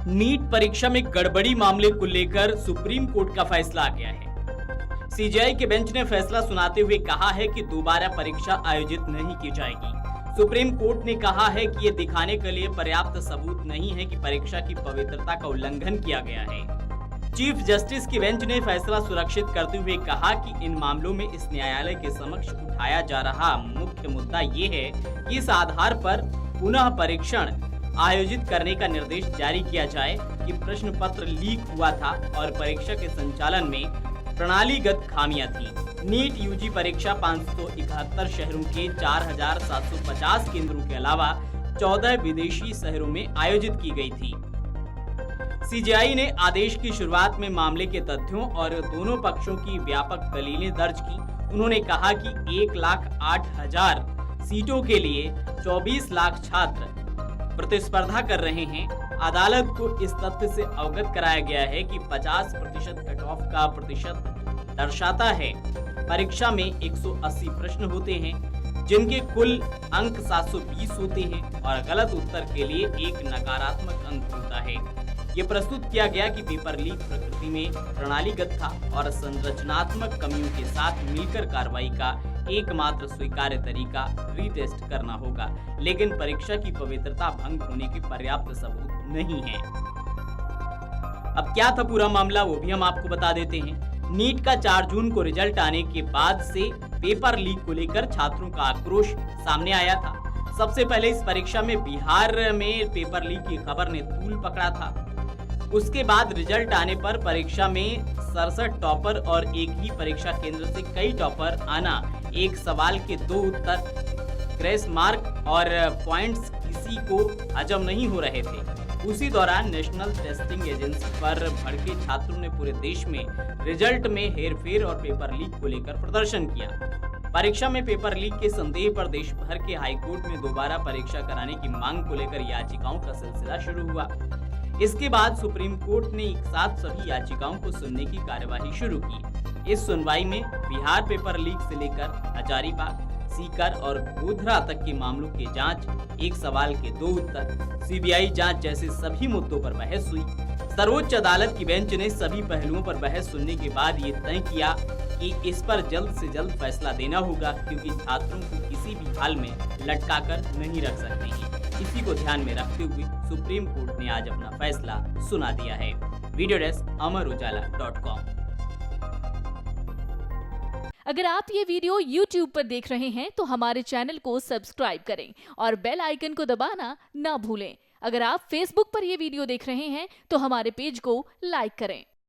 NEET परीक्षा में गड़बड़ी मामले को लेकर सुप्रीम कोर्ट का फैसला आ गया है। सीजेआई के बेंच ने फैसला सुनाते हुए कहा है कि दोबारा परीक्षा आयोजित नहीं की जाएगी। सुप्रीम कोर्ट ने कहा है कि ये दिखाने के लिए पर्याप्त सबूत नहीं है कि परीक्षा की पवित्रता का उल्लंघन किया गया है। चीफ जस्टिस की बेंच ने फैसला सुरक्षित करते हुए कहा कि इन मामलों में इस न्यायालय के समक्ष उठाया जा रहा मुख्य मुद्दा ये है कि इस आधार पर पुनः परीक्षण आयोजित करने का निर्देश जारी किया जाए कि प्रश्न पत्र लीक हुआ था और परीक्षा के संचालन में प्रणालीगत खामियां थी। नीट यूजी परीक्षा 571 शहरों के 4750 केंद्रों के अलावा 14 विदेशी शहरों में आयोजित की गई थी। सीजेआई ने आदेश की शुरुआत में मामले के तथ्यों और दोनों पक्षों की व्यापक दलीलें दर्ज की। उन्होंने कहा कि 1,08,000 सीटों के लिए 24 लाख छात्र प्रतिस्पर्धा कर रहे हैं। अदालत को इस तथ्य से अवगत कराया गया है कि 50% कट ऑफ का प्रतिशत दर्शाता है। परीक्षा में 180 प्रश्न होते हैं जिनके कुल अंक 720 होते हैं और गलत उत्तर के लिए एक नकारात्मक अंक होता है। ये प्रस्तुत किया गया कि पेपर लीक प्रकृति में प्रणालीगत था और संरचनात्मक कमियों के साथ मिलकर कार्रवाई का एकमात्र स्वीकार्य तरीका रीटेस्ट करना होगा, लेकिन परीक्षा की पवित्रता भंग होने के पर्याप्त सबूत नहीं है। अब क्या था पूरा मामला वो भी हम आपको बता देते हैं। नीट का 4 जून को रिजल्ट आने के बाद से पेपर लीक को लेकर छात्रों का आक्रोश सामने आया था। सबसे पहले इस परीक्षा में बिहार में पेपर लीक की खबर ने तूल पकड़ा था। उसके बाद रिजल्ट आने पर परीक्षा में 67 टॉपर और एक ही परीक्षा केंद्र से कई टॉपर आना, एक सवाल के 2 उत्तर, ग्रेस मार्क और पॉइंट्स किसी को हजम नहीं हो रहे थे। उसी दौरान नेशनल टेस्टिंग एजेंसी पर भड़के छात्रों ने पूरे देश में रिजल्ट में हेरफेर और पेपर लीक को लेकर प्रदर्शन किया। परीक्षा में पेपर लीक के संदेह पर देश भर के हाईकोर्ट में दोबारा परीक्षा कराने की मांग को लेकर याचिकाओं का सिलसिला शुरू हुआ। इसके बाद सुप्रीम कोर्ट ने एक साथ सभी याचिकाओं को सुनने की कार्यवाही शुरू की। इस सुनवाई में बिहार पेपर लीक से लेकर हजारीबाग, सीकर और गोधरा तक के मामलों की जांच, एक सवाल के 2 उत्तर, सीबीआई जांच जैसे सभी मुद्दों पर बहस हुई। सर्वोच्च अदालत की बेंच ने सभी पहलुओं पर बहस सुनने के बाद ये तय किया कि इस पर जल्द से जल्द फैसला देना होगा, क्योंकि छात्रों को किसी भी हाल में लटकाकर नहीं रख सकते हैं। इसी को ध्यान में रखते हुए सुप्रीम कोर्ट ने आज अपना फैसला सुना दिया है। Video desk amarujala.com। अगर आप ये वीडियो YouTube पर देख रहे हैं तो हमारे चैनल को सब्सक्राइब करें और बेल आइकन को दबाना ना भूलें। अगर आप Facebook पर ये वीडियो देख रहे हैं तो हमारे पेज को लाइक करें।